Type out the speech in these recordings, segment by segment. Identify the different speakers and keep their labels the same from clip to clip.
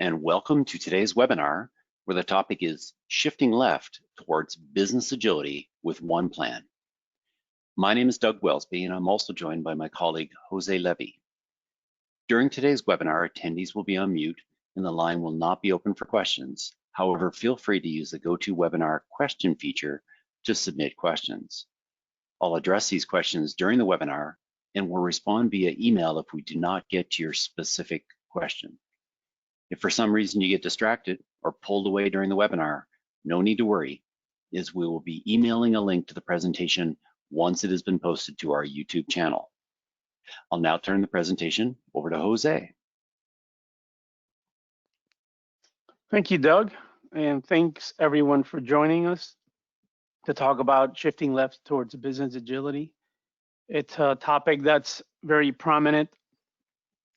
Speaker 1: and welcome to today's webinar, where the topic is shifting left towards business agility with OnePlan. My name is Doug Welsby, and I'm also joined by my colleague, Jose Levy. During today's webinar, attendees will be on mute and the line will not be open for questions. However, feel free to use the GoToWebinar question feature to submit questions. I'll address these questions during the webinar and will respond via email if we do not get to your specific question. If for some reason you get distracted or pulled away during the webinar, no need to worry, as we will be emailing a link to the presentation once it has been posted to our YouTube channel. I'll now turn the presentation over to Jose.
Speaker 2: Thank you, Doug, and thanks everyone for joining us to talk about shifting left towards business agility. It's a topic that's very prominent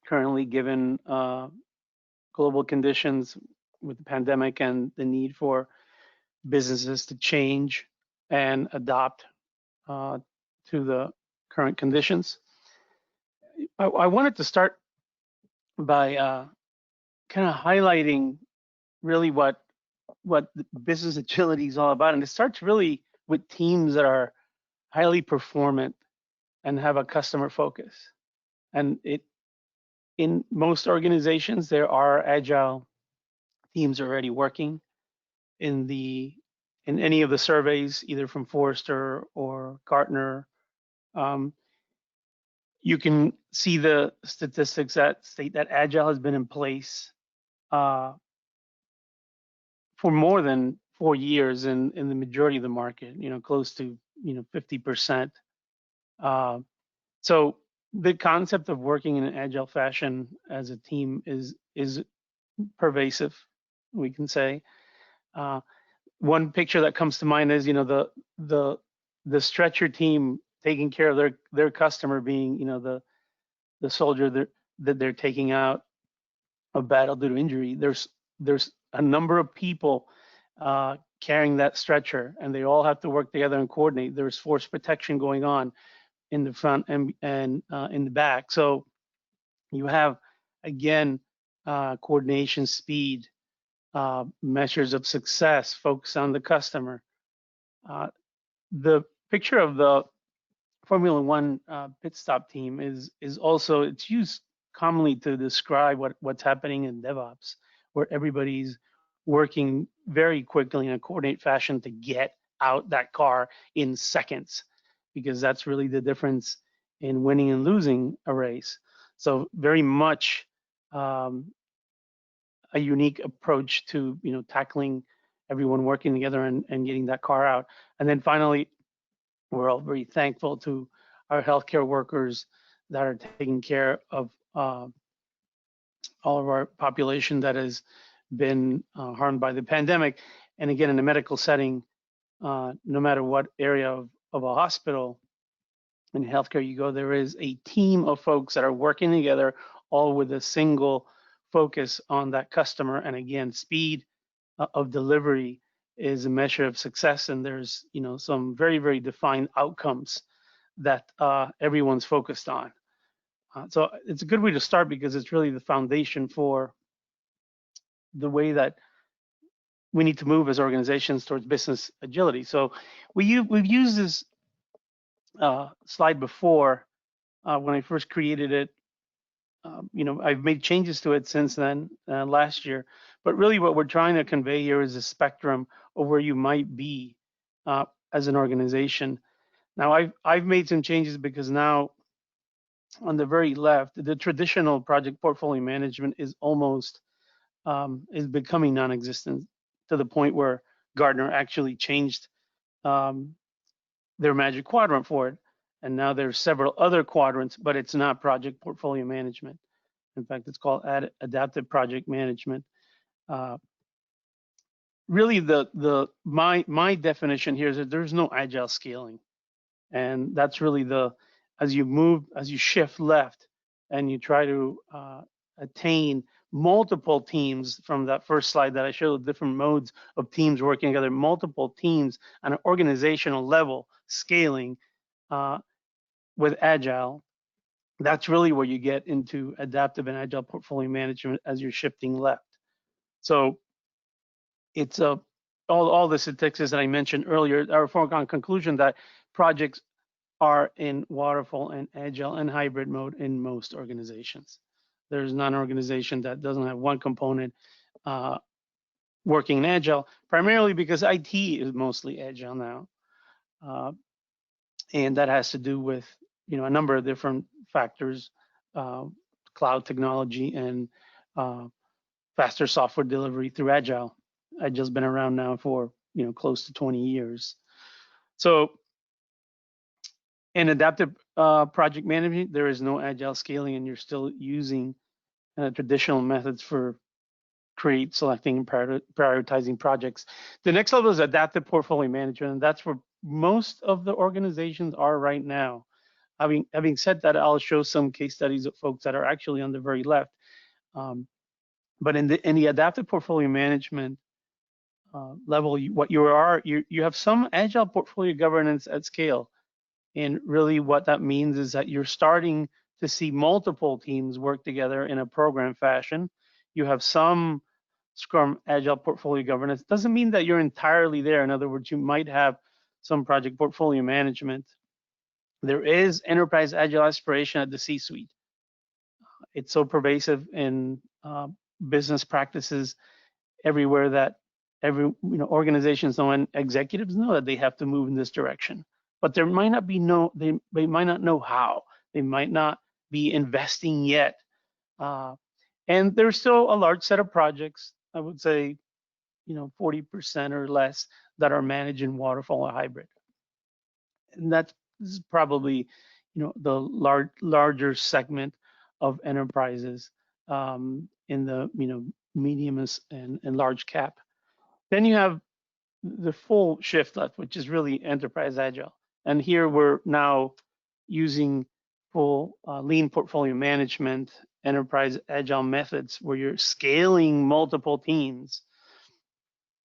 Speaker 2: currently given global conditions with the pandemic and the need for businesses to change and adopt to the current conditions. I wanted to start by kind of highlighting really what business agility is all about. And it starts really with teams that are highly performant and have a customer focus. And in most organizations, there are agile teams already working. In any of the surveys, either from Forrester or Gartner, you can see the statistics that state that Agile has been in place for more than 4 years in the majority of the market, close to 50%. So the concept of working in an agile fashion as a team is pervasive, we can say. One picture that comes to mind is the stretcher team taking care of their customer being the soldier that they're taking out of battle due to injury. There's a number of people carrying that stretcher, and they all have to work together and coordinate. There's force protection going on in the front and in the back. So you have, again, coordination, speed, measures of success, focus on the customer. The picture of the Formula One pit stop team is also, it's used commonly to describe what's happening in DevOps, where everybody's working very quickly in a coordinated fashion to get out that car in seconds, because that's really the difference in winning and losing a race. So very much a unique approach to tackling everyone working together and getting that car out. And then finally, we're all very thankful to our healthcare workers that are taking care of all of our population that has been harmed by the pandemic. And again, in a medical setting, no matter what area of a hospital in healthcare you go, there is a team of folks that are working together, all with a single focus on that customer. And again, speed of delivery is a measure of success, and there's some very, very defined outcomes that everyone's focused on. So it's a good way to start, because it's really the foundation for the way that we need to move as organizations towards business agility. So we've used this slide before when I first created it. I've made changes to it since then, last year. But really what we're trying to convey here is a spectrum of where you might be as an organization. Now, I've made some changes because now on the very left, the traditional project portfolio management is almost is becoming non-existent, to the point where Gartner actually changed their magic quadrant for it. And now there's several other quadrants, but it's not project portfolio management. In fact, it's called adaptive project management. Really, my definition here is that there's no agile scaling, and that's really as you shift left and you try to attain multiple teams from that first slide that I showed, different modes of teams working together, multiple teams on an organizational level scaling with Agile. That's really where you get into adaptive and agile portfolio management as you're shifting left. So it's all the statistics that I mentioned earlier are a foregone conclusion that projects are in waterfall and agile and hybrid mode in most organizations. There's not an organization that doesn't have one component working in agile, primarily because IT is mostly agile now, and that has to do with a number of different factors, cloud technology and faster software delivery through agile. Agile's been around now for close to 20 years. So in adaptive project management, there is no agile scaling, and you're still using traditional methods for selecting, and prioritizing projects. The next level is adaptive portfolio management, and that's where most of the organizations are right now. Having said that, I'll show some case studies of folks that are actually on the very left. But in the adaptive portfolio management level, you have some agile portfolio governance at scale. And really what that means is that you're starting to see multiple teams work together in a program fashion. You have some Scrum Agile portfolio governance. Doesn't mean that you're entirely there. In other words, you might have some project portfolio management. There is enterprise Agile aspiration at the C-suite. It's so pervasive in business practices everywhere that organizations know and executives know that they have to move in this direction. But there might not be they might not know how. They might not be investing yet. And there's still a large set of projects, I would say, 40% or less that are managed in waterfall or hybrid. And this is probably, the larger segment of enterprises in the, medium and large cap. Then you have the full shift left, which is really enterprise agile. And here we're now using full lean portfolio management, enterprise agile methods where you're scaling multiple teams.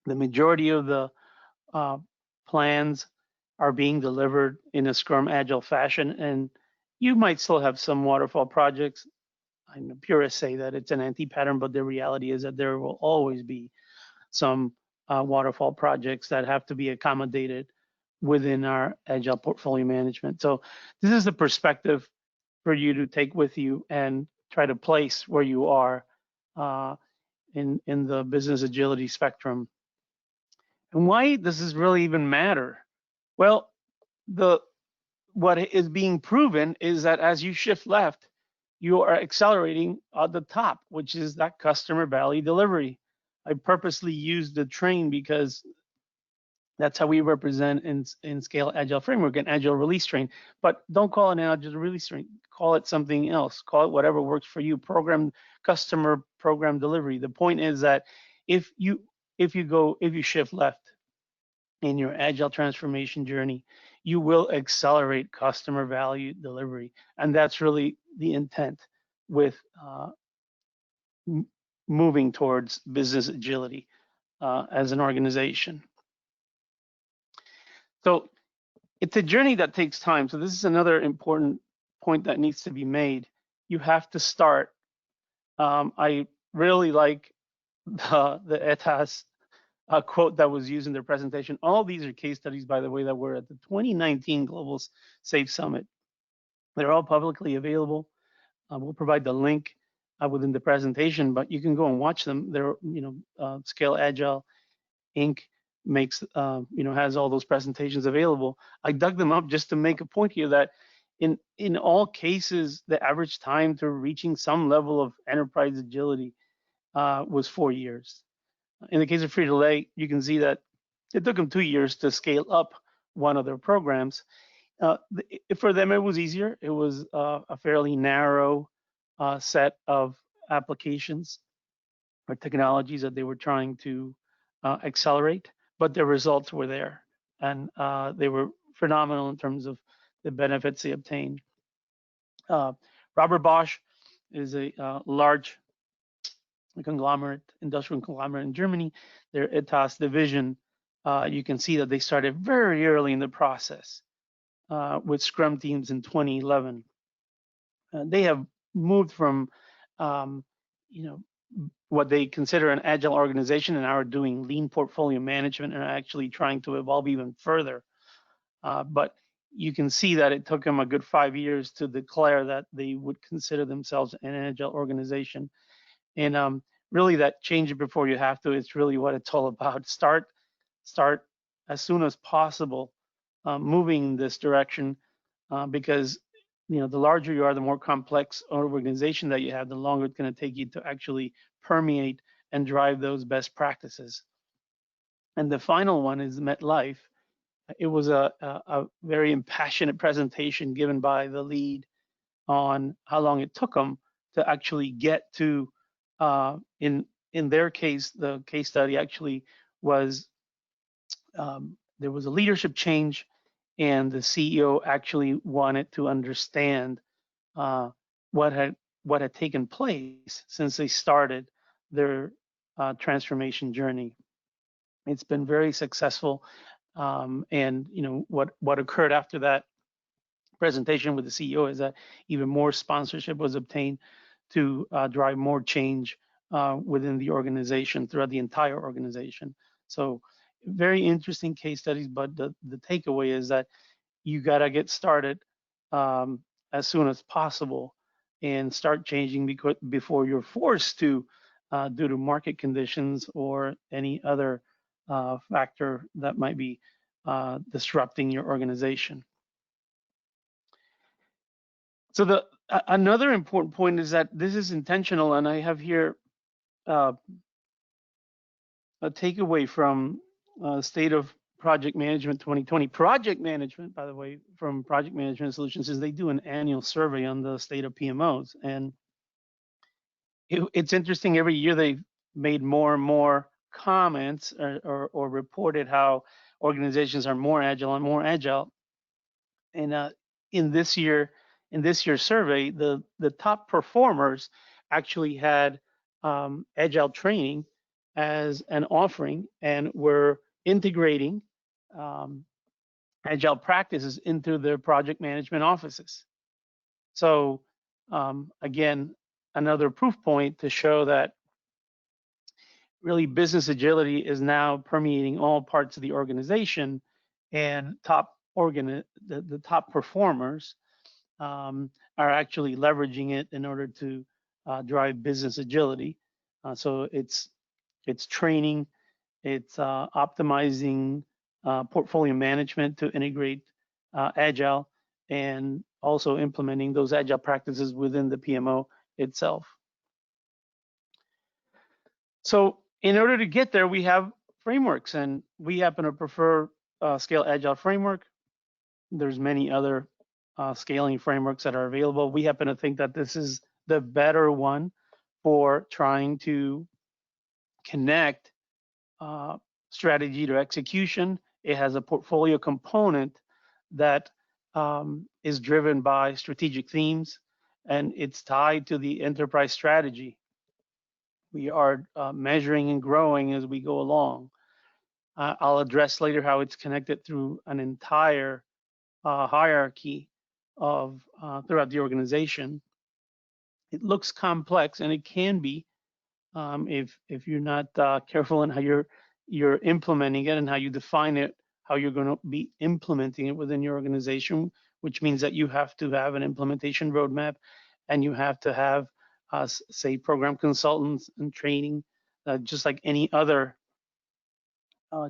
Speaker 2: The majority of the plans are being delivered in a Scrum Agile fashion, and you might still have some waterfall projects. I know purists say that it's an anti-pattern, but the reality is that there will always be some waterfall projects that have to be accommodated within our Agile portfolio management. So this is the perspective for you to take with you and try to place where you are in the business agility spectrum. And why does this really even matter? Well, what is being proven is that as you shift left, you are accelerating at the top, which is that customer value delivery. I purposely used the train because that's how we represent in Scale Agile Framework, an Agile release train. But don't call it an Agile release train. Call it something else. Call it whatever works for you. Customer program delivery. The point is that if you shift left in your Agile transformation journey, you will accelerate customer value delivery, and that's really the intent with moving towards business agility as an organization. So it's a journey that takes time. So this is another important point that needs to be made. You have to start. I really like the ETAS quote that was used in their presentation. All these are case studies, by the way, that were at the 2019 Global Safe Summit. They're all publicly available. We'll provide the link within the presentation, but you can go and watch them. They're, Scale Agile Inc. makes, has all those presentations available. I dug them up just to make a point here that in all cases, the average time to reaching some level of enterprise agility was 4 years. In the case of Frito-Lay, you can see that it took them 2 years to scale up one of their programs. For them, it was easier. It was a fairly narrow set of applications or technologies that they were trying to accelerate, but the results were there, and they were phenomenal in terms of the benefits they obtained. Robert Bosch is a large industrial conglomerate in Germany. Their ETAS division, you can see that they started very early in the process with Scrum teams in 2011. They have moved from, what they consider an agile organization and are doing lean portfolio management and are actually trying to evolve even further. But you can see that it took them a good 5 years to declare that they would consider themselves an agile organization. And really, that change it before you have to, it's really what it's all about. Start as soon as possible moving in this direction, because the larger you are, the more complex organization that you have, the longer it's going to take you to actually permeate and drive those best practices. And the final one is MetLife. It was a very impassionate presentation given by the lead on how long it took them to actually get to, in their case, the case study actually was, there was a leadership change, and the CEO actually wanted to understand what had taken place since they started their transformation journey. It's been very successful, and what occurred after that presentation with the CEO is that even more sponsorship was obtained to drive more change within the organization, throughout the entire organization. So very interesting case studies, but the takeaway is that you got to get started as soon as possible and start changing before you're forced to, due to market conditions or any other factor that might be disrupting your organization. So another important point is that this is intentional, and I have here a takeaway from State of Project Management 2020. Project Management, by the way, from Project Management Solutions, is they do an annual survey on the state of PMOs, and it's interesting. Every year they've made more and more comments or reported how organizations are more agile and more agile. And in this year's survey, the top performers actually had agile training as an offering, and were integrating agile practices into their project management offices. So again, another proof point to show that really business agility is now permeating all parts of the organization, and the top performers are actually leveraging it in order to drive business agility. So it's training, it's optimizing portfolio management to integrate agile, and also implementing those agile practices within the PMO itself. So in order to get there, we have frameworks, and we happen to prefer Scale Agile framework. There's many other scaling frameworks that are available. We happen to think that this is the better one for trying to connect strategy to execution. It has a portfolio component that is driven by strategic themes, and it's tied to the enterprise strategy. We are measuring and growing as we go along. I'll address later how it's connected through an entire hierarchy of throughout the organization. It looks complex, and it can be if you're not careful in how you're implementing it and how you define it, how you're going to be implementing it within your organization, which means that you have to have an implementation roadmap, and you have to have say program consultants and training, just like any other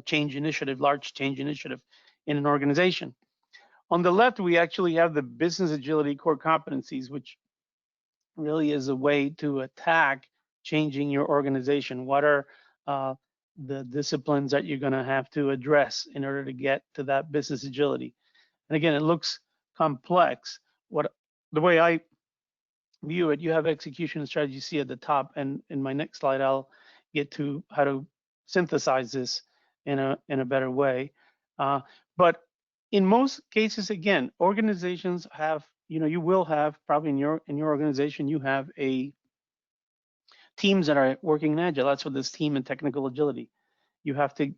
Speaker 2: change initiative, large change initiative in an organization. On the left, we actually have the business agility core competencies, which really is a way to attack changing your organization. What are the disciplines that you're going to have to address in order to get to that business agility? And again, it looks complex. The way I view it, you have execution and strategy C at the top, and in my next slide, I'll get to how to synthesize this in a better way. But in most cases, again, organizations have, you will have probably in your organization, you have teams that are working in Agile. That's what this team and technical agility. You have to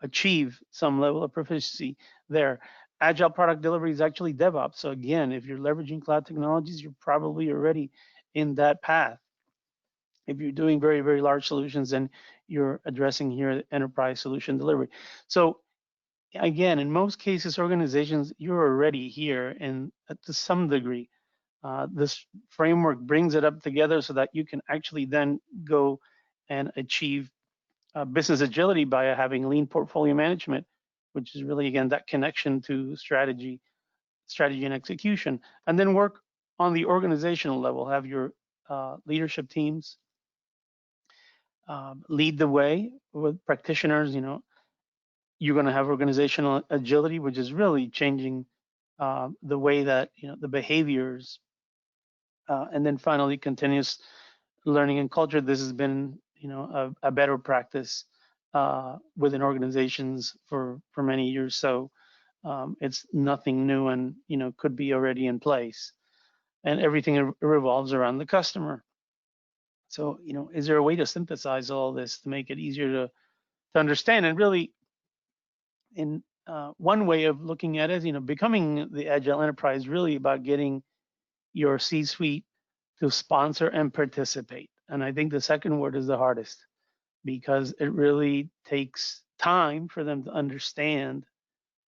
Speaker 2: achieve some level of proficiency there. Agile product delivery is actually DevOps. So again, if you're leveraging cloud technologies, you're probably already in that path. If you're doing very, very large solutions, then you're addressing here enterprise solution delivery. So again, in most cases, organizations, you're already here, and to some degree, this framework brings it up together so that you can actually then go and achieve business agility by having lean portfolio management, which is really, again, that connection to strategy and execution, and then work on the organizational level. Have your leadership teams lead the way with practitioners. You're going to have organizational agility, which is really changing the way that the behaviors, and then finally continuous learning and culture. This has been a better practice within organizations for many years. So it's nothing new, and could be already in place. And everything revolves around the customer. So is there a way to synthesize all this to make it easier to understand? And really, in one way of looking at it is, becoming the Agile enterprise really about getting your C-suite to sponsor and participate. And I think the second word is the hardest, because it really takes time for them to understand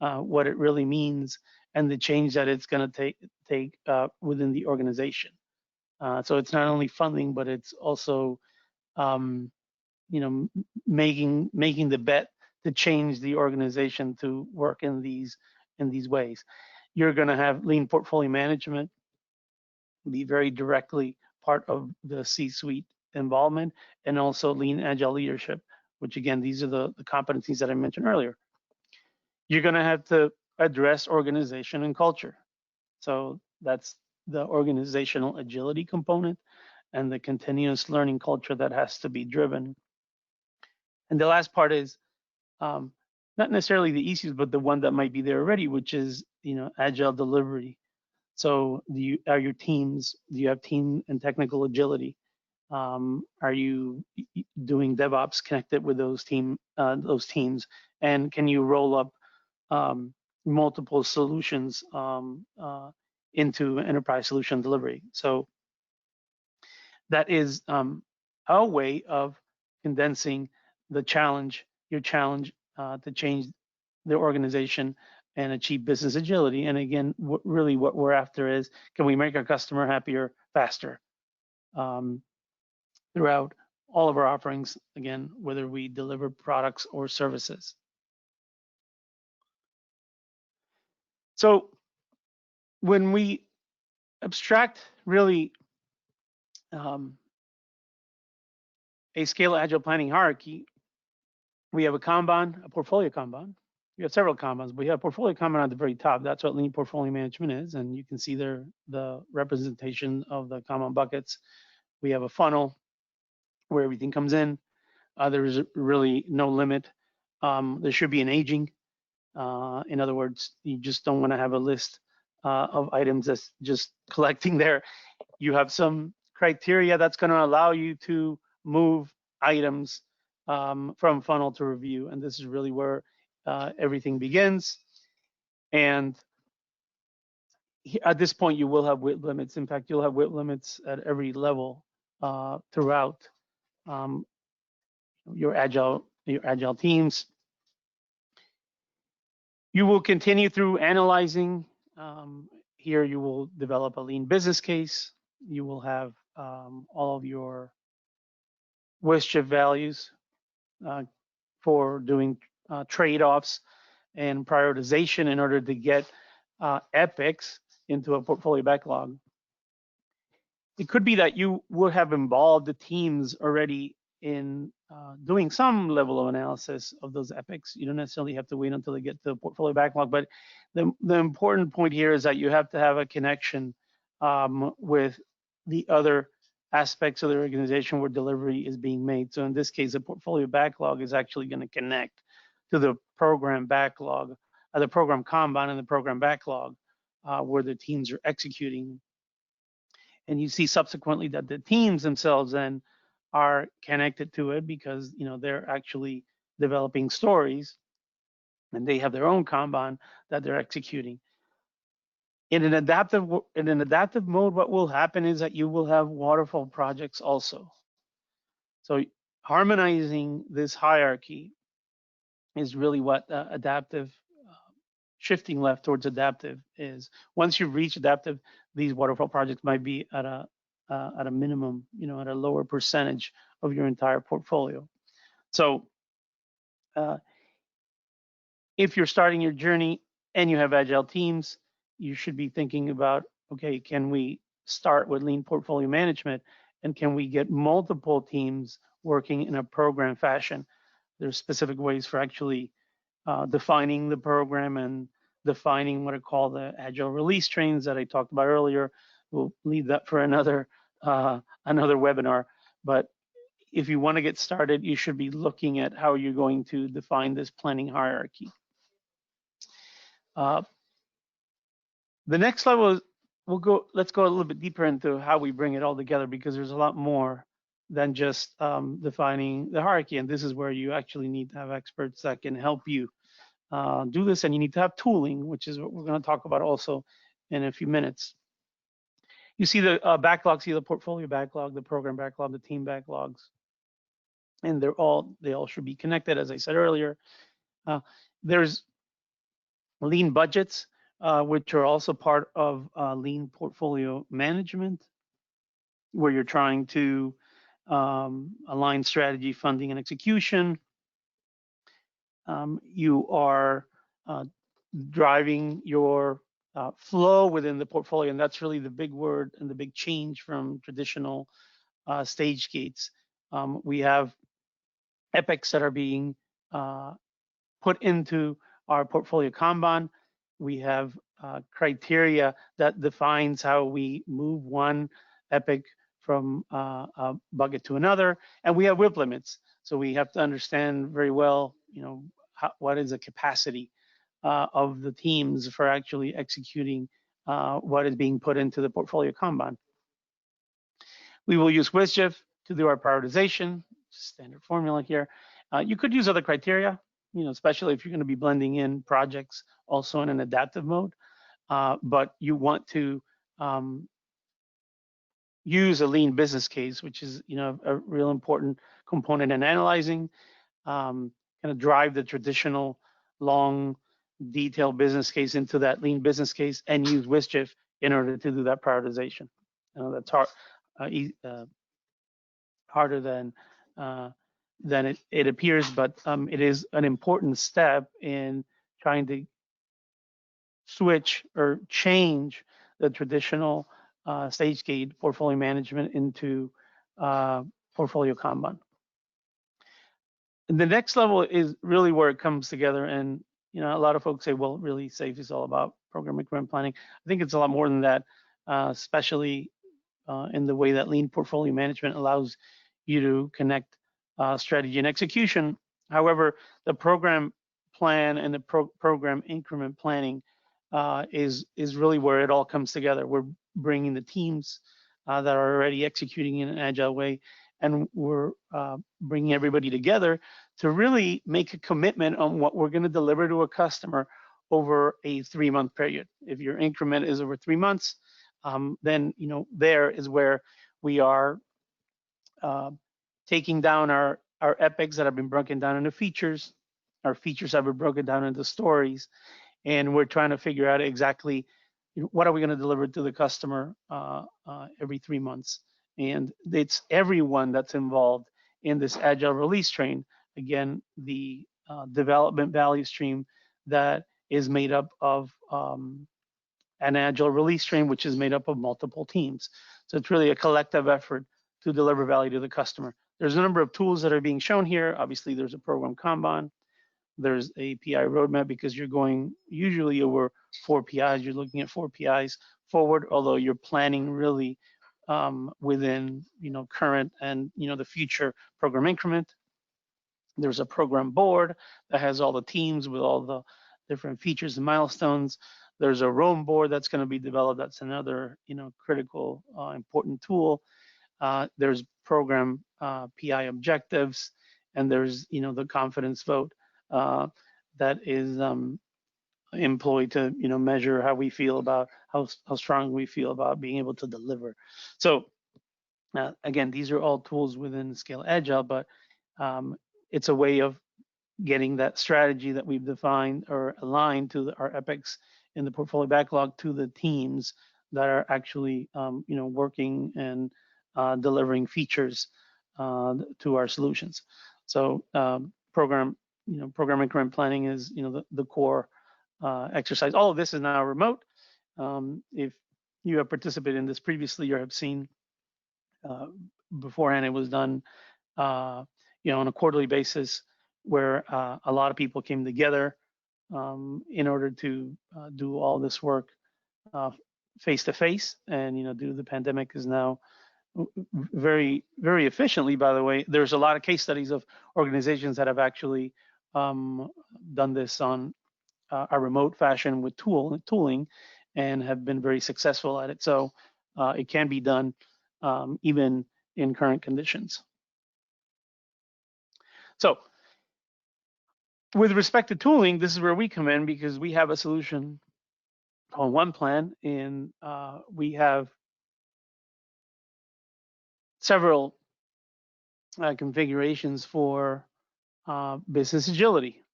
Speaker 2: what it really means and the change that it's going to take within the organization. So it's not only funding, but it's also making the bet to change the organization to work in these ways. You're going to have lean portfolio management be very directly part of the C-suite involvement, and also lean agile leadership, which again, these are the competencies that I mentioned earlier. You're going to have to address organization and culture. So that's the organizational agility component and the continuous learning culture that has to be driven. And the last part is not necessarily the easiest, but the one that might be there already, which is agile delivery. So do you have team and technical agility? Are you doing DevOps connected with those teams? And can you roll up multiple solutions into enterprise solution delivery? So that is our way of condensing your challenge to change the organization and achieve business agility. And again, really what we're after is, can we make our customer happier faster throughout all of our offerings, again, whether we deliver products or services. So when we abstract really a scale agile planning hierarchy, we have a Kanban, a portfolio Kanban. We have several Kanbans, but we have portfolio Kanban at the very top. That's what lean portfolio management is. And you can see there the representation of the Kanban buckets. We have a funnel where everything comes in. There is really no limit. There should be an aging. In other words, you just don't want to have a list of items that's just collecting there. You have some criteria that's going to allow you to move items from funnel to review. And this is really where everything begins. And at this point, you will have WIP limits. In fact, you'll have WIP limits at every level throughout your agile teams. You will continue through analyzing. Here, you will develop a lean business case. You will have all of your WSHIP values for doing trade-offs and prioritization in order to get epics into a portfolio backlog. It could be that you would have involved the teams already in doing some level of analysis of those epics. You don't necessarily have to wait until they get to the portfolio backlog, but the important point here is that you have to have a connection with the other aspects of the organization where delivery is being made. So in this case, the portfolio backlog is actually going to connect to the program backlog, the program Kanban and the program backlog, where the teams are executing. And you see subsequently that the teams themselves then are connected to it, because they're actually developing stories and they have their own Kanban that they're executing. In an adaptive mode, what will happen is that you will have waterfall projects also. So harmonizing this hierarchy is really what adaptive shifting left towards adaptive is. Once you've reached adaptive, these waterfall projects might be at a minimum, at a lower percentage of your entire portfolio. So if you're starting your journey and you have agile teams, you should be thinking about, okay, can we start with lean portfolio management, and can we get multiple teams working in a program fashion? There's specific ways for actually defining the program and defining what I call the agile release trains that I talked about earlier. We'll leave that for another webinar. But if you want to get started, you should be looking at how you're going to define this planning hierarchy. The next level is let's go a little bit deeper into how we bring it all together, because there's a lot more than just defining the hierarchy. And this is where you actually need to have experts that can help you do this, and you need to have tooling, which is what we're going to talk about also in a few minutes. You see the backlog, see the portfolio backlog, the program backlog, the team backlogs, and they all should be connected, as I said earlier. There's lean budgets, which are also part of lean portfolio management, where you're trying to align strategy, funding, and execution. You are driving your flow within the portfolio, and that's really the big word and the big change from traditional stage gates. We have epics that are being put into our portfolio Kanban. We have criteria that defines how we move one epic from a bucket to another, and we have WIP limits. So we have to understand very well, what is the capacity of the teams for actually executing what is being put into the portfolio Kanban. We will use WSGIF to do our prioritization, standard formula here. You could use other criteria, especially if you're going to be blending in projects also in an adaptive mode. But you want to use a lean business case, which is a real important component in analyzing, kind of drive the traditional long detailed business case into that lean business case, and use WSGIF in order to do that prioritization. That's harder than it appears, but it is an important step in trying to switch or change the traditional stage gate portfolio management into portfolio Kanban. And the next level is really where it comes together, and a lot of folks say, well, really, SAFe is all about program increment planning. I think it's a lot more than that, especially in the way that lean portfolio management allows you to connect strategy and execution. However, the program plan and the program increment planning is really where it all comes together. We're bringing the teams that are already executing in an agile way, and we're bringing everybody together to really make a commitment on what we're going to deliver to a customer over a 3-month period. If your increment is over 3 months, then there is where we are taking down our epics that have been broken down into features. Our features have been broken down into stories, and we're trying to figure out exactly what are we going to deliver to the customer every 3 months. And it's everyone that's involved in this agile release train. Again, the development value stream that is made up of an agile release train, which is made up of multiple teams. So it's really a collective effort to deliver value to the customer. There's a number of tools that are being shown here. Obviously, there's a program Kanban. There's a PI roadmap, because you're going usually over 4 PIs. You're looking at 4 PIs forward, although you're planning really within current and the future program increment. There's a program board that has all the teams with all the different features and milestones. There's a Roam board that's going to be developed. That's another critical important tool. There's program PI objectives, and there's the confidence vote that is employed to measure how we feel about how strong we feel about being able to deliver. So Again, these are all tools within Scale Agile, but it's a way of getting that strategy that we've defined or aligned to our epics in the portfolio backlog to the teams that are actually working and delivering features to our solutions. So program increment planning is the core exercise. All of this is now remote. If you have participated in this previously or have seen beforehand, it was done on a quarterly basis where a lot of people came together in order to do all this work face to face. And due to the pandemic, is now very, very efficiently. By the way, there's a lot of case studies of organizations that have actually done this on a remote fashion with tooling and have been very successful at it. So it can be done even in current conditions. So with respect to tooling, this is where we come in, because we have a solution called OnePlan, and we have several configurations for business agility.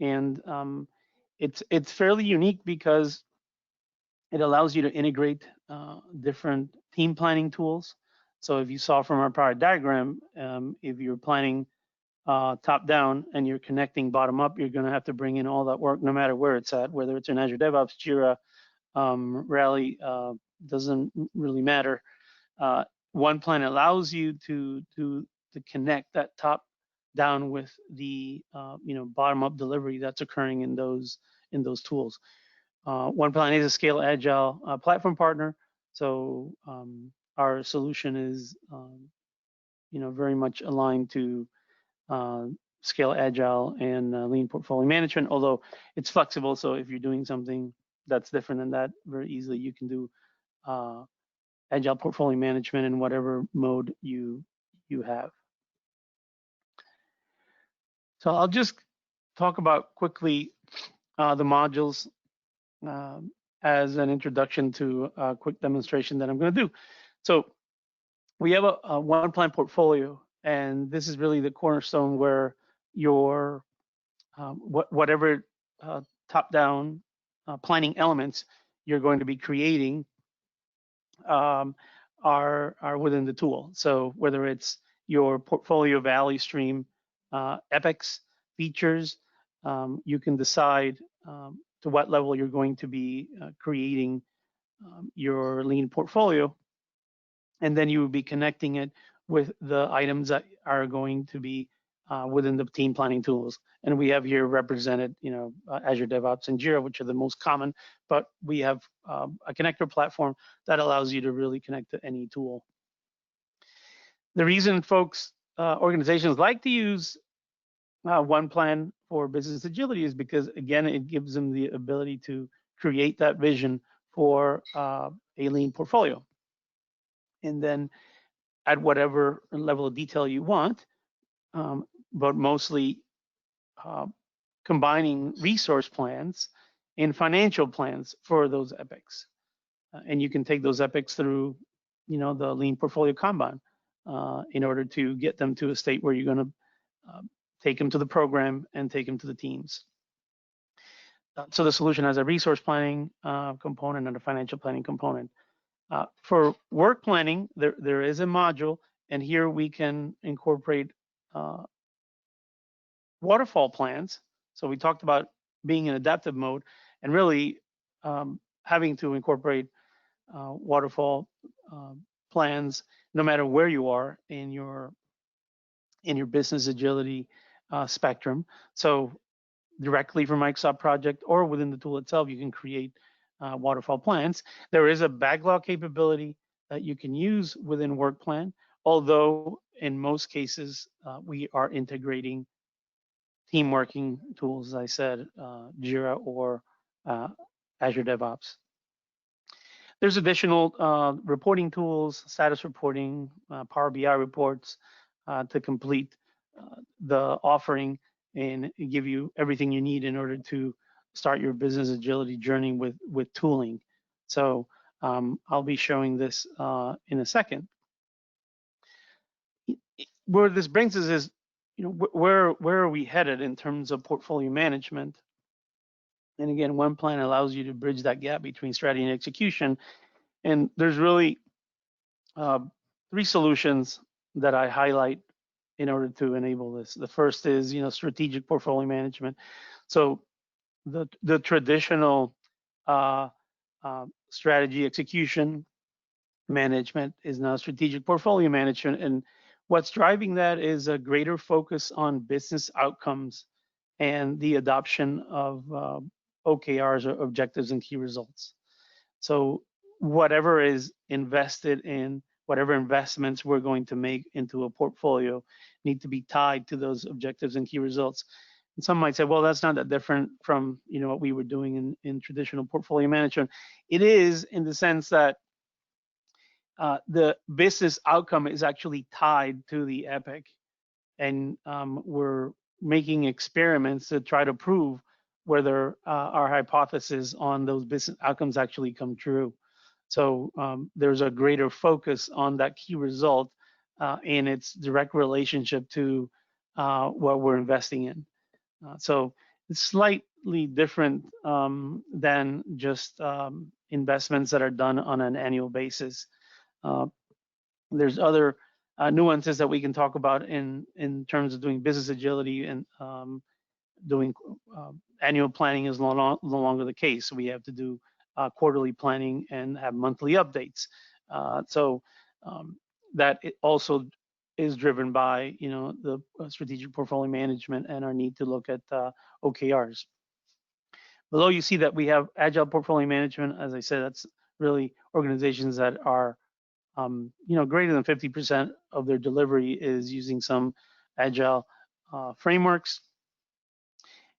Speaker 2: And it's fairly unique because it allows you to integrate different team planning tools. So if you saw from our prior diagram, if you're planning top down and you're connecting bottom up, you're going to have to bring in all that work, no matter where it's at, whether it's in Azure DevOps, Jira, Rally, doesn't really matter. OnePlan allows you to connect that top down with the bottom up delivery that's occurring in those tools. OnePlan is a Scale Agile platform partner, so our solution is very much aligned to Scale Agile and Lean Portfolio Management, although it's flexible. So if you're doing something that's different than that, very easily you can do Agile Portfolio Management in whatever mode you have. So I'll just talk about quickly the modules as an introduction to a quick demonstration that I'm going to do. So we have a OnePlan portfolio, and this is really the cornerstone where your whatever top-down planning elements you're going to be creating are within the tool. So whether it's your portfolio value stream epics features, you can decide to what level you're going to be creating your lean portfolio, and then you will be connecting it with the items that are going to be within the team planning tools. And we have here represented, Azure DevOps and Jira, which are the most common, but we have a connector platform that allows you to really connect to any tool. The reason organizations like to use OnePlan for business agility is because, again, it gives them the ability to create that vision for a lean portfolio. And then at whatever level of detail you want, but mostly combining resource plans and financial plans for those epics. And you can take those epics through, the lean portfolio Kanban in order to get them to a state where you're going to take them to the program and take them to the teams. So the solution has a resource planning component and a financial planning component. For work planning, there is a module, and here we can incorporate waterfall plans. So we talked about being in adaptive mode, and really having to incorporate waterfall plans no matter where you are in your business agility spectrum. So directly from Microsoft Project or within the tool itself, you can create waterfall plans. There is a backlog capability that you can use within WorkPlan, although in most cases we are integrating team working tools, as I said, Jira or Azure DevOps. There's additional reporting tools, status reporting, Power BI reports to complete the offering and give you everything you need in order to start your business agility journey with tooling. So I'll be showing this in a second. where this brings us is, where are we headed in terms of portfolio management? And again, OnePlan allows you to bridge that gap between strategy and execution. And there's really 3 solutions that I highlight in order to enable this. The first is, strategic portfolio management. So the traditional strategy execution management is now strategic portfolio management. And what's driving that is a greater focus on business outcomes and the adoption of OKRs, or objectives and key results. So whatever is invested in, whatever investments we're going to make into a portfolio need to be tied to those objectives and key results. And some might say, well, that's not that different from what we were doing in traditional portfolio management. It is, in the sense that the business outcome is actually tied to the epic, and we're making experiments to try to prove whether our hypothesis on those business outcomes actually come true. So there's a greater focus on that key result and its direct relationship to what we're investing in. So it's slightly different than just investments that are done on an annual basis. There's other nuances that we can talk about in terms of doing business agility, and doing annual planning is no longer the case. We have to do quarterly planning and have monthly updates. So that it also is driven by the strategic portfolio management and our need to look at OKRs. Below, you see that we have Agile portfolio management. As I said, that's really organizations that are greater than 50% of their delivery is using some Agile frameworks,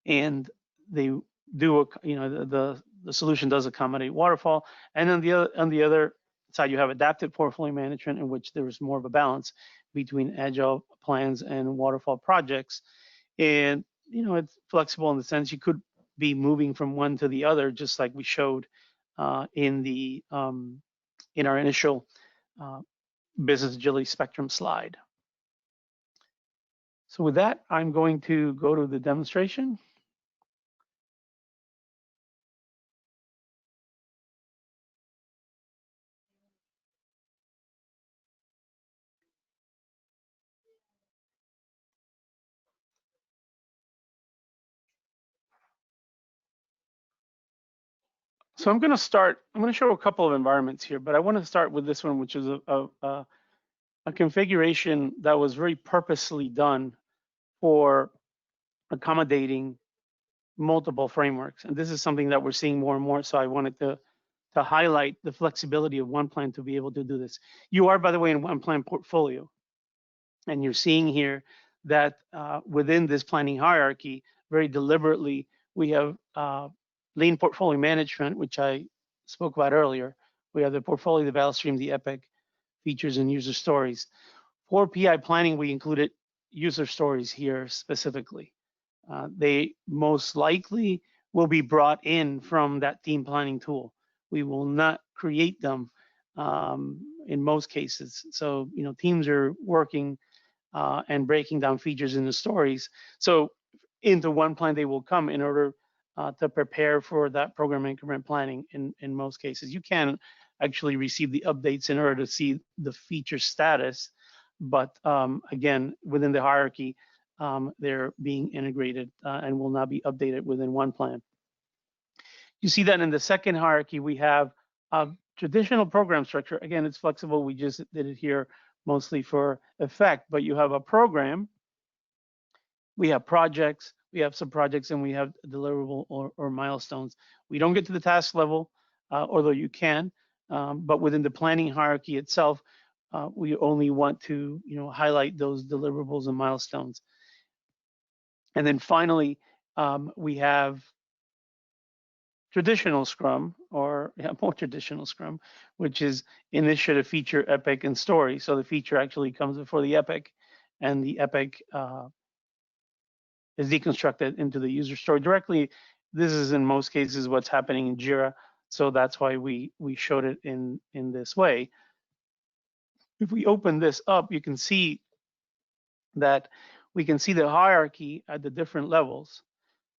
Speaker 2: and they do the solution does accommodate waterfall. And on the other side, you have adaptive portfolio management, in which there is more of a balance between Agile plans and waterfall projects. And it's flexible in the sense you could be moving from one to the other, just like we showed in our initial business agility spectrum slide. So with that, I'm going to go to the demonstration. So I'm going to show a couple of environments here, but I want to start with this one, which is a configuration that was very purposely done for accommodating multiple frameworks. And this is something that we're seeing more and more. So I wanted to highlight the flexibility of OnePlan to be able to do this. You are, by the way, in OnePlan portfolio. And you're seeing here that within this planning hierarchy, very deliberately, we have lean portfolio management, which I spoke about earlier. We have the portfolio, the value stream, the epic, features, and user stories. For PI planning, we included user stories here specifically. They most likely will be brought in from that team planning tool. We will not create them in most cases. So, teams are working and breaking down features in the stories. So into OnePlan, they will come in order to prepare for that program increment planning in most cases. You can actually receive the updates in order to see the feature status, but again, within the hierarchy, they're being integrated and will not be updated within OnePlan. You see that in the second hierarchy, we have a traditional program structure. Again, it's flexible. We just did it here mostly for effect, but you have a program, we have projects, we have sub-projects, and we have deliverable or milestones. We don't get to the task level, although you can, but within the planning hierarchy itself, we only want to highlight those deliverables and milestones. And then finally, we have traditional Scrum, or more traditional Scrum, which is initiative, feature, epic, and story. So the feature actually comes before the epic, and the epic is deconstructed into the user story directly. This is in most cases what's happening in Jira, so that's why we showed it in this way. If we open this up, you can see that we can see the hierarchy at the different levels.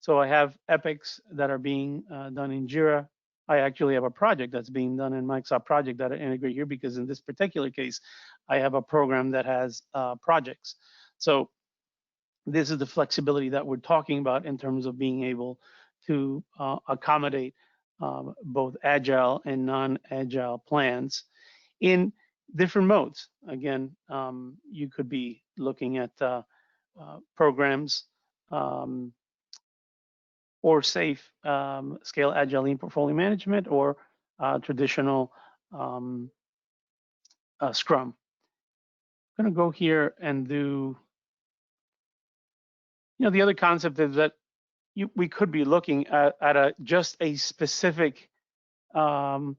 Speaker 2: So I have epics that are being done in Jira. I actually have a project that's being done in Microsoft Project that I integrate here, because in this particular case, I have a program that has projects. So this is the flexibility that we're talking about in terms of being able to accommodate both agile and non-agile plans in different modes. Again, you could be looking at programs or safe scale agile lean portfolio management, or traditional Scrum. I'm going to go here and do, the other concept is that we could be looking at just a specific part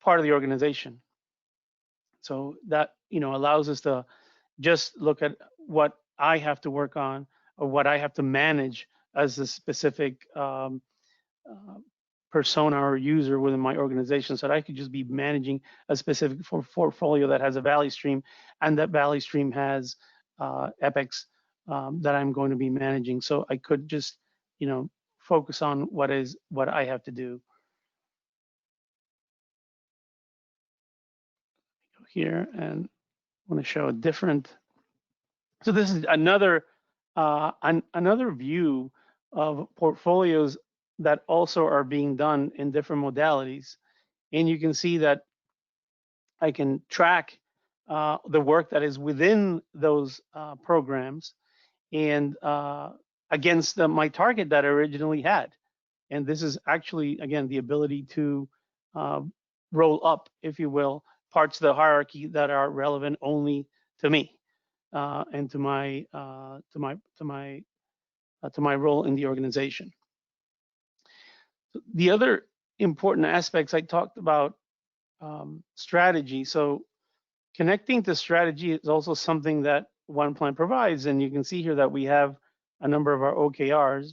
Speaker 2: of the organization. So that, allows us to just look at what I have to work on, or what I have to manage as a specific persona or user within my organization, so that I could just be managing a specific portfolio that has a value stream, and that value stream has epics that I'm going to be managing. So I could just, focus on what I have to do. Go here and I want to show a different. So this is another view of portfolios that also are being done in different modalities. And you can see that I can track the work that is within those programs, and against my target that I originally had. And this is actually, again, the ability to roll up, if you will, parts of the hierarchy that are relevant only to me and to my role in the organization. The other important aspects I talked about, strategy. So connecting to strategy is also something that OnePlan provides, and you can see here that we have a number of our OKRs.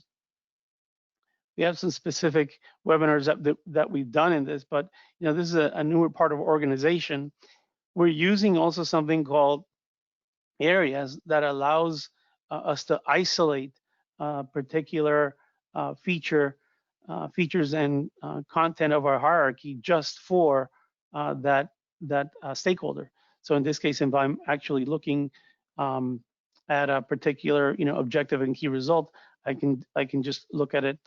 Speaker 2: We have some specific webinars that we've done in this, but this is a newer part of organization. We're using also something called areas that allows us to isolate particular features and content of our hierarchy just for that stakeholder. So in this case, if I'm actually looking at a particular objective and key result, I can just look at it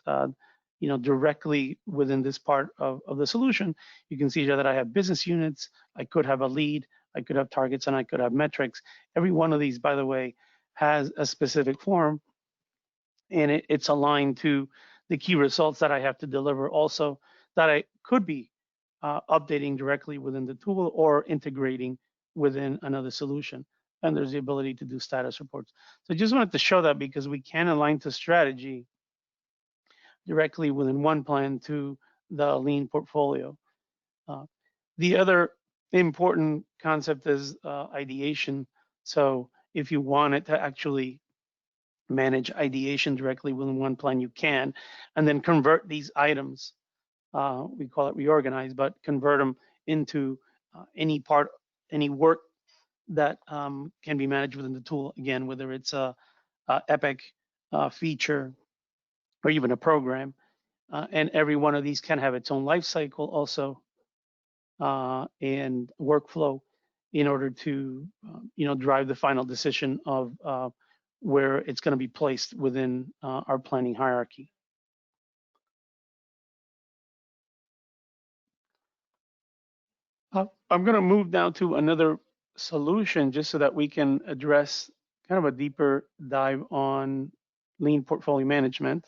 Speaker 2: directly within this part of the solution. You can see here that I have business units, I could have a lead, I could have targets, and I could have metrics. Every one of these, by the way, has a specific form, and it's aligned to the key results that I have to deliver also, that I could be updating directly within the tool or integrating within another solution. And there's the ability to do status reports. So I just wanted to show that, because we can align to strategy directly within OnePlan to the lean portfolio. The other important concept is ideation. So if you wanted to actually manage ideation directly within OnePlan, you can, and then convert these items. We call it reorganize, but convert them into any work that can be managed within the tool. Again, whether it's a epic feature or even a program, and every one of these can have its own life cycle also, and workflow in order to drive the final decision of where it's going to be placed within our planning hierarchy. I'm going to move now to another solution, just so that we can address kind of a deeper dive on lean portfolio management.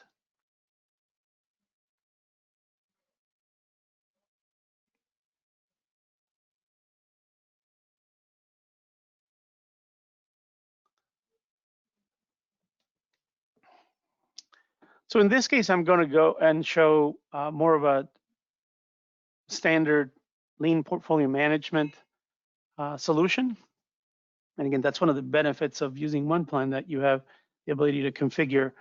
Speaker 2: So in this case, I'm going to go and show more of a standard lean portfolio management solution. And again, that's one of the benefits of using OnePlan, that you have the ability to configure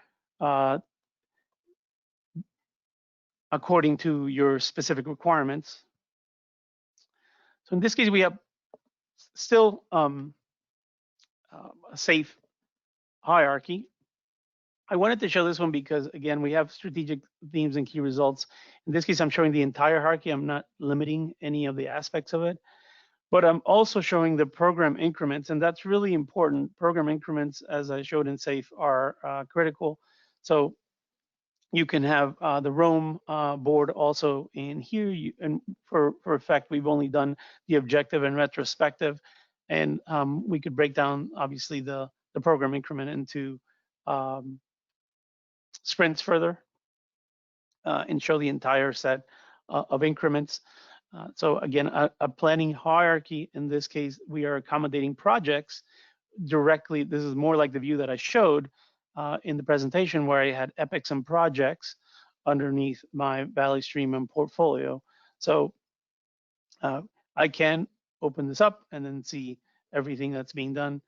Speaker 2: according to your specific requirements. So in this case, we have still a safe hierarchy. I wanted to show this one because, again, we have strategic themes and key results. In this case, I'm showing the entire hierarchy. I'm not limiting any of the aspects of it, but I'm also showing the program increments, and that's really important. Program increments, as I showed in SAFE, are critical. So you can have the Rome board also in here. And for effect, we've only done the objective and retrospective, and we could break down, obviously, the program increment into sprints further and show the entire set of increments. So again, a planning hierarchy. In this case, we are accommodating projects directly. This is more like the view that I showed in the presentation, where I had epics and projects underneath my Valley Stream and portfolio. So I can open this up and then see everything that's being done.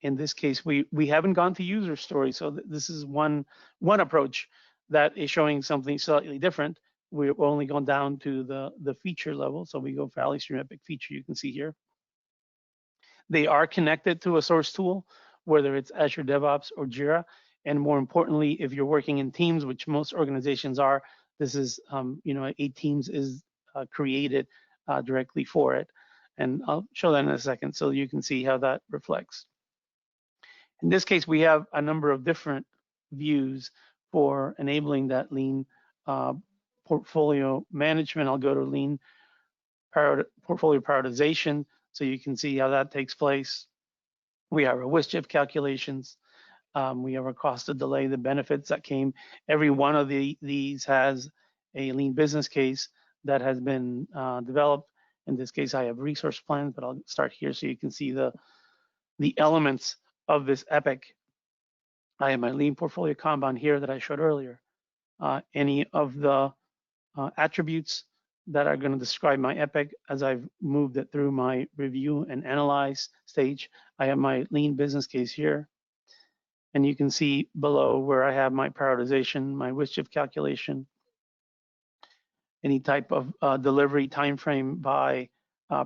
Speaker 2: In this case, we haven't gone to user stories, so this is one approach that is showing something slightly different. We've only gone down to the feature level, so we go Valley Stream Epic feature. You can see here they are connected to a source tool, whether it's Azure DevOps or Jira. And more importantly, if you're working in teams, which most organizations are, this is a Teams is created directly for it. And I'll show that in a second so you can see how that reflects. In this case, we have a number of different views for enabling that lean portfolio management. I'll go to lean portfolio prioritization so you can see how that takes place. We have our WSJF calculations. We have our cost of delay, the benefits that came. Every one of these has a lean business case that has been developed. In this case, I have resource plans, but I'll start here so you can see the elements of this epic. I have my lean portfolio Kanban here that I showed earlier. Any of the attributes that are going to describe my epic as I've moved it through my review and analyze stage. I have my lean business case here. And you can see below where I have my prioritization, my WSJF calculation, any type of delivery time frame by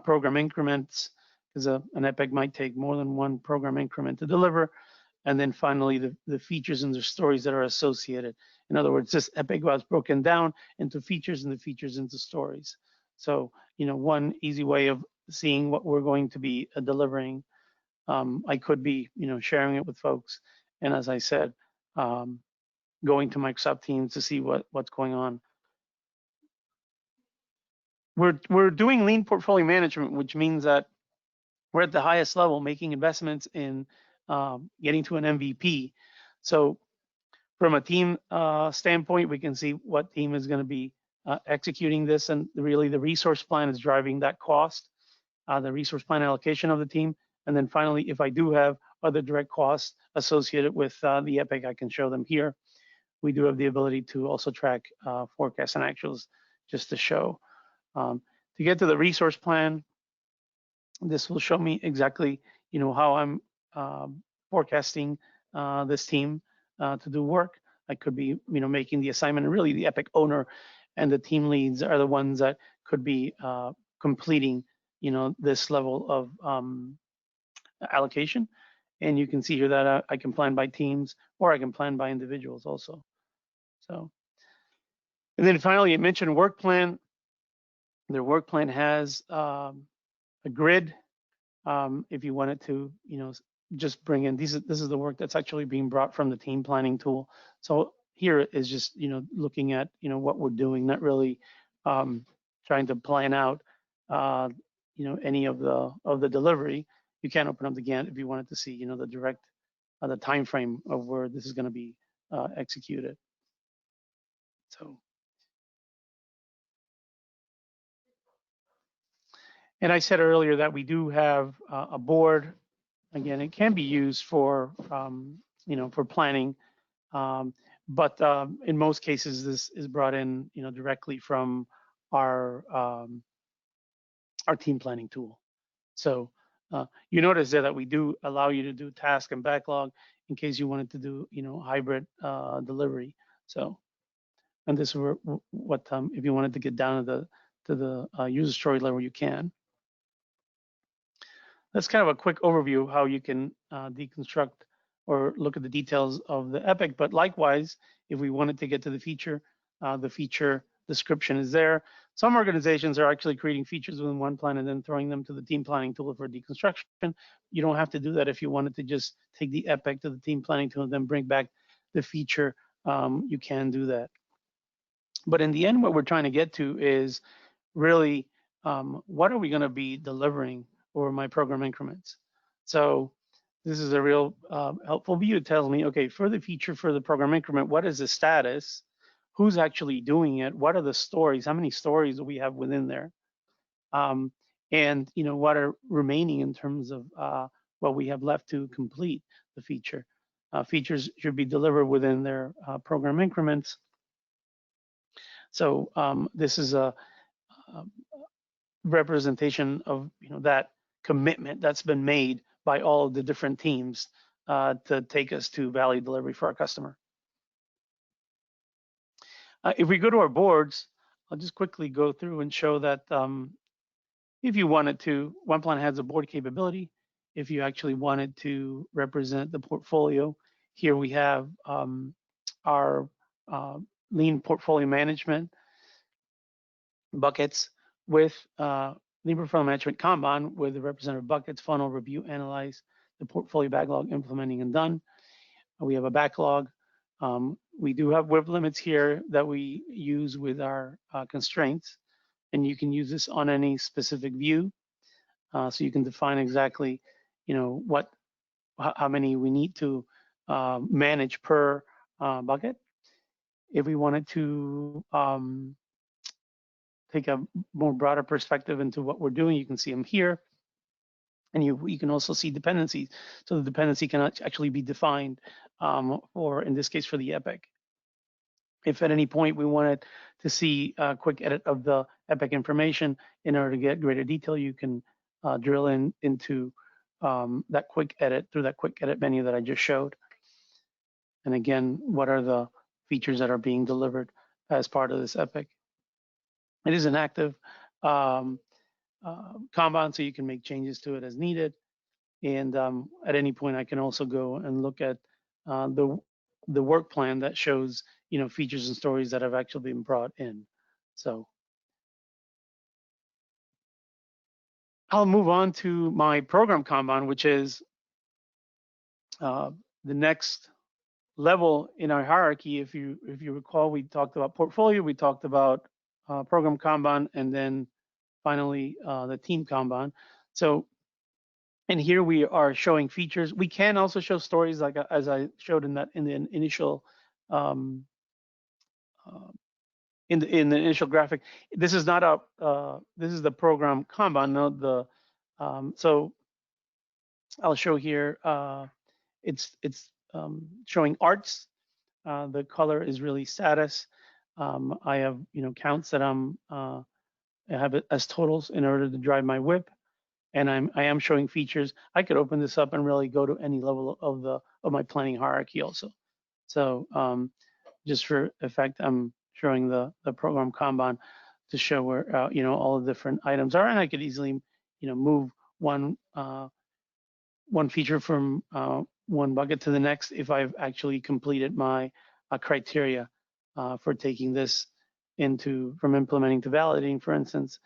Speaker 2: program increments, because an epic might take more than one program increment to deliver. And then finally, the features and the stories that are associated. In other words, this epic was broken down into features and the features into stories. So, one easy way of seeing what we're going to be delivering, I could be, sharing it with folks. And as I said, going to Microsoft Teams to see what's going on. We're doing lean portfolio management, which means that we're at the highest level, making investments in getting to an MVP. So from a team standpoint, we can see what team is going to be executing this, and really the resource plan is driving that cost, the resource plan allocation of the team. And then finally, if I do have other direct costs associated with the epic, I can show them here. We do have the ability to also track forecasts and actuals just to show. To get to the resource plan, this will show me exactly, how I'm forecasting this team to do work. I could be, making the assignment, and really the epic owner and the team leads are the ones that could be completing, this level of allocation. And you can see here that I can plan by teams, or I can plan by individuals also. So, and then finally, I mentioned work plan. Their work plan has a grid. If you wanted to, just bring in this is the work that's actually being brought from the team planning tool. So here is just, looking at, what we're doing, not really trying to plan out, any of the delivery. You can open up the Gantt if you wanted to see, the direct, the time frame of where this is going to be executed. So. And I said earlier that we do have a board. Again, it can be used for, for planning, but in most cases, this is brought in, directly from our team planning tool. So you notice there that we do allow you to do task and backlog in case you wanted to do, hybrid delivery. So, and this is what if you wanted to get down to the user story level, you can. That's kind of a quick overview of how you can deconstruct or look at the details of the epic. But likewise, if we wanted to get to the feature description is there. Some organizations are actually creating features within OnePlan and then throwing them to the team planning tool for deconstruction. You don't have to do that if you wanted to just take the epic to the team planning tool and then bring back the feature. You can do that. But in the end, what we're trying to get to is really what are we going to be delivering over my program increments? So this is a real helpful view. It tells me, okay, for the feature for the program increment, what is the status? Who's actually doing it? What are the stories? How many stories do we have within there? And what are remaining in terms of what we have left to complete the feature? Features should be delivered within their program increments. So this is a representation of that commitment that's been made by all of the different teams to take us to value delivery for our customer. If we go to our boards, I'll just quickly go through and show that if you wanted to, OnePlan has a board capability. If you actually wanted to represent the portfolio, here we have our lean portfolio management buckets with lean portfolio management Kanban with the representative buckets, funnel, review, analyze, the portfolio backlog, implementing and done. We have a backlog. We do have WIP limits here that we use with our constraints, and you can use this on any specific view. So you can define exactly, how many we need to manage per bucket. If we wanted to take a more broader perspective into what we're doing, you can see them here. And you can also see dependencies. So the dependency can actually be defined or in this case for the epic. If at any point we wanted to see a quick edit of the epic information in order to get greater detail, you can drill into that quick edit through that quick edit menu that I just showed. And again, what are the features that are being delivered as part of this epic? It is an active Kanban, so you can make changes to it as needed. And at any point, I can also go and look at the work plan that shows, features and stories that have actually been brought in. So I'll move on to my program Kanban, which is the next level in our hierarchy. If you recall, we talked about portfolio, we talked about program Kanban, and then finally the team Kanban. So, and here we are showing features. We can also show stories, like as I showed in the initial in the initial graphic. This is not a this is the program Kanban, not the so I'll show here. It's showing arts. The color is really status. I have counts that I have it as totals in order to drive my WIP, and I am showing features. I could open this up and really go to any level of my planning hierarchy also. So just for effect, I'm showing the program Kanban to show where all the different items are, and I could easily move one feature from one bucket to the next if I've actually completed my criteria for taking this from implementing to validating, for instance.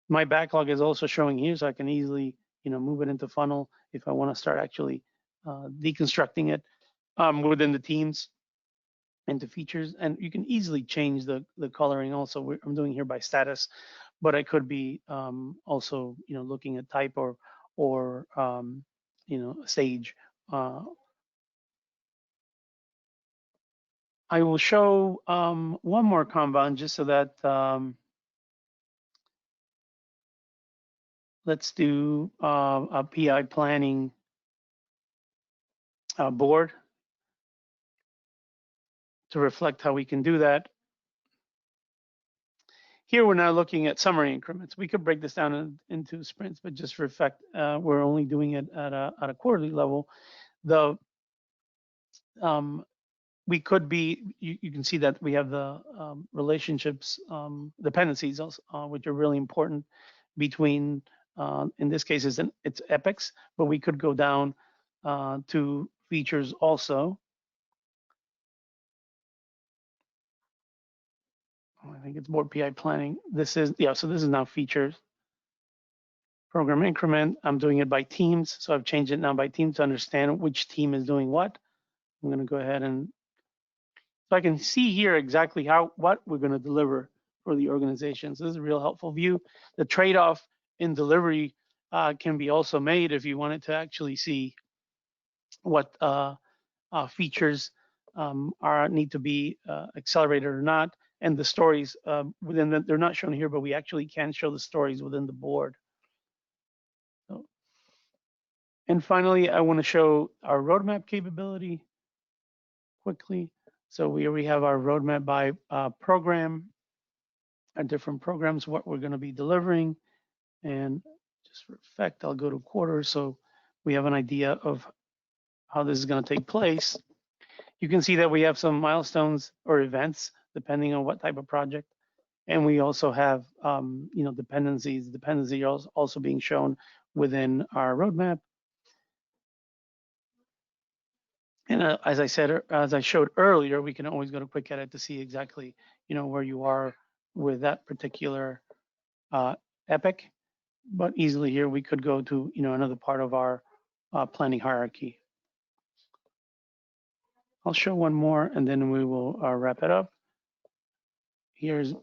Speaker 2: My backlog is also showing here, so I can easily move it into funnel if I want to start actually deconstructing it within the teams into features. And you can easily change the coloring also. I'm doing here by status, but I could be also looking at type or stage. I will show one more Kanban just so that let's do a PI planning board to reflect how we can do that. Here we're now looking at summary increments. We could break this down into sprints, but just for effect, we're only doing it at a quarterly level. We could be, you can see that we have the relationships, dependencies, which are really important between, in this case, it's epics, but we could go down to features also. I think it's board PI planning. This is, yeah, so this is now features. Program increment, I'm doing it by teams. So I've changed it now by team to understand which team is doing what. I'm gonna go ahead and, so I can see here exactly what we're gonna deliver for the organization. So this is a real helpful view. The trade-off in delivery can be also made if you wanted to actually see what features need to be accelerated or not, and the stories within the, they're not shown here, but we actually can show the stories within the board. So, and finally, I want to show our roadmap capability quickly. So we have our roadmap by program, our different programs, what we're going to be delivering, and just for effect, I'll go to quarter so we have an idea of how this is going to take place. You can see that we have some milestones or events depending on what type of project, and we also have dependencies. Dependencies are also being shown within our roadmap. And as I said, as I showed earlier, we can always go to quick edit to see exactly where you are with that particular epic. But easily here we could go to another part of our planning hierarchy. I'll show one more and then we will wrap it up. Here's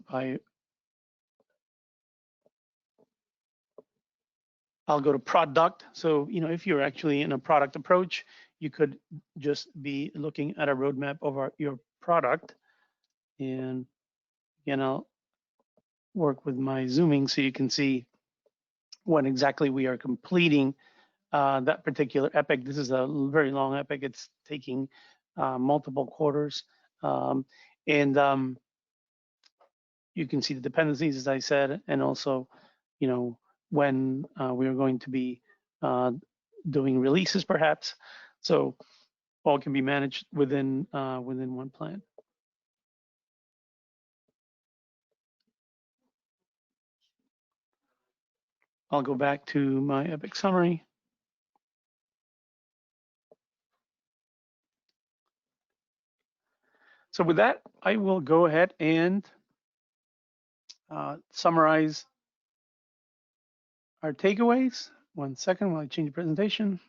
Speaker 2: I'll go to product. So if you're actually in a product approach, you could just be looking at a roadmap of your product. And again, I'll work with my zooming so you can see when exactly we are completing that particular epic. This is a very long epic. It's taking multiple quarters. And you can see the dependencies, as I said, and also, when we are going to be doing releases, perhaps. So all can be managed within OnePlan. I'll go back to my epic summary. So with that, I will go ahead and summarize our takeaways. 1 second while I change the presentation.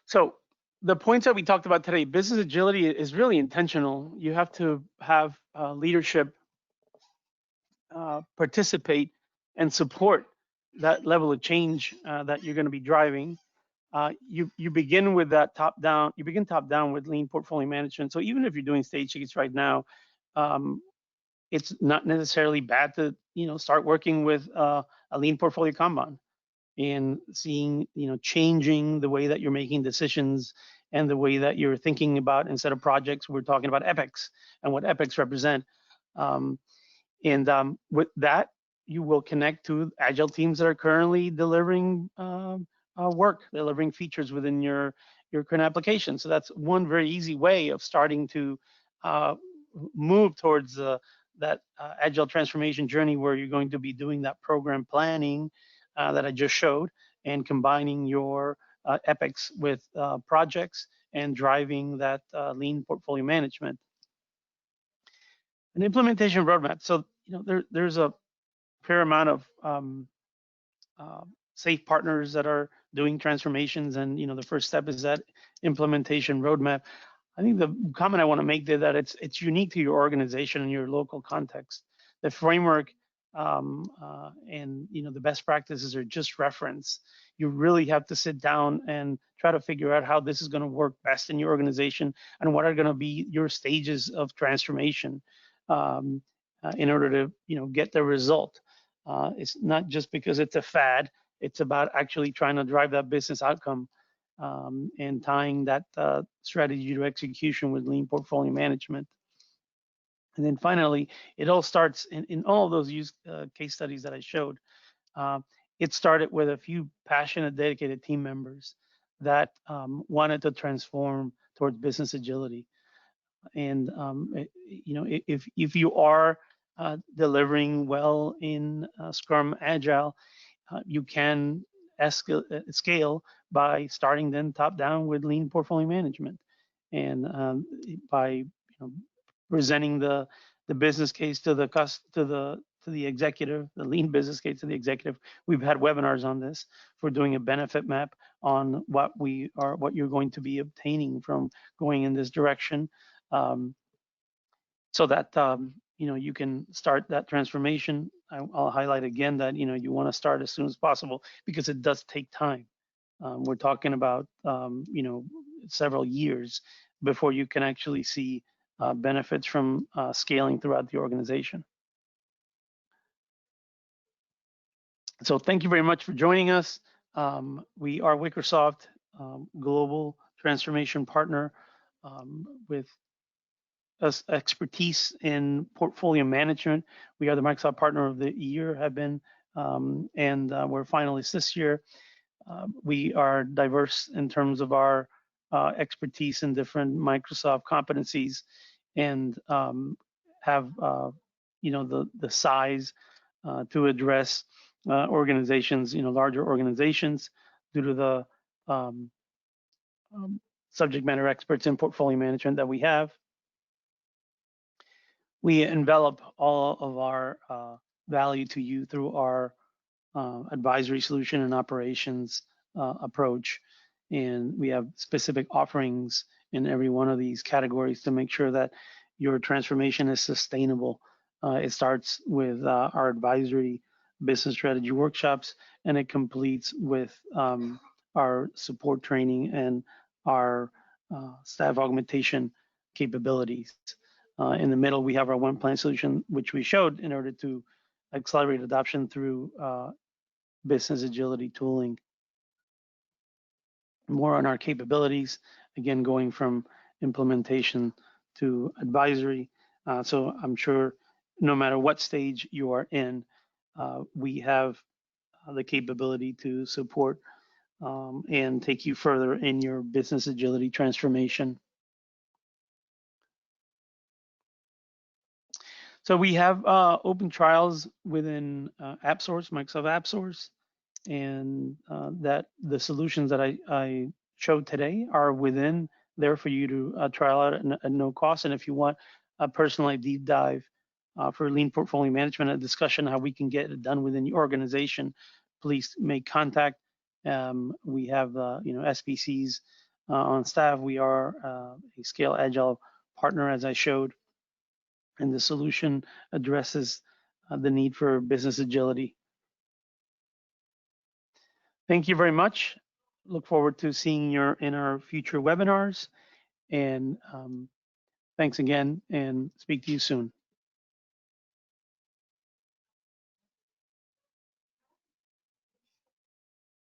Speaker 2: So the points that we talked about today, business agility is really intentional. You have to have leadership participate and support that level of change that you're going to be driving. You begin with that top down. You begin top down with lean portfolio management. So even if you're doing stage gates right now, it's not necessarily bad to start working with a lean portfolio Kanban and seeing changing the way that you're making decisions and the way that you're thinking about, instead of projects, we're talking about epics and what epics represent. And with that, you will connect to Agile teams that are currently delivering work, delivering features within your current application. So that's one very easy way of starting to move towards that Agile transformation journey, where you're going to be doing that program planning that I just showed, and combining your epics with projects and driving that lean portfolio management. An implementation roadmap. So there's a fair amount of safe partners that are doing transformations, and the first step is that implementation roadmap. I think the comment I want to make there, that it's unique to your organization and your local context. The framework and the best practices are just reference. You really have to sit down and try to figure out how this is going to work best in your organization, and what are going to be your stages of transformation in order to get the result. It's not just because it's a fad. It's about actually trying to drive that business outcome and tying that strategy to execution with lean portfolio management. And then finally, it all starts in all of those case studies that I showed. It started with a few passionate, dedicated team members that wanted to transform towards business agility. And if you are delivering well in Scrum Agile, you can scale by starting then top down with lean portfolio management, and by presenting the business case to the executive, the lean business case to the executive. We've had webinars on this for doing a benefit map on what you're going to be obtaining from going in this direction, so that you can start that transformation. I'll highlight again that you want to start as soon as possible, because it does take time. We're talking about several years before you can actually see benefits from scaling throughout the organization. So thank you very much for joining us. We are Wickersoft global transformation partner with expertise in portfolio management. We are the Microsoft Partner of the Year, have been, and we're finalists this year. We are diverse in terms of our expertise in different Microsoft competencies, and have the size to address organizations, larger organizations, due to the subject matter experts in portfolio management that we have. We envelop all of our value to you through our advisory solution and operations approach. And we have specific offerings in every one of these categories to make sure that your transformation is sustainable. It starts with our advisory business strategy workshops, and it completes with our support training and our staff augmentation capabilities. In the middle, we have our OnePlan solution, which we showed in order to accelerate adoption through business agility tooling. More on our capabilities, again, going from implementation to advisory. So I'm sure no matter what stage you are in, we have the capability to support and take you further in your business agility transformation. So we have open trials within AppSource, Microsoft AppSource, and that the solutions that I showed today are within there for you to trial out at no cost. And if you want a personalized deep dive for lean portfolio management, a discussion how we can get it done within your organization, please make contact. We have SPCs on staff. We are a Scale Agile partner, as I showed, and the solution addresses the need for business agility. Thank you very much. Look forward to seeing you in our future webinars. And thanks again, and speak to you soon.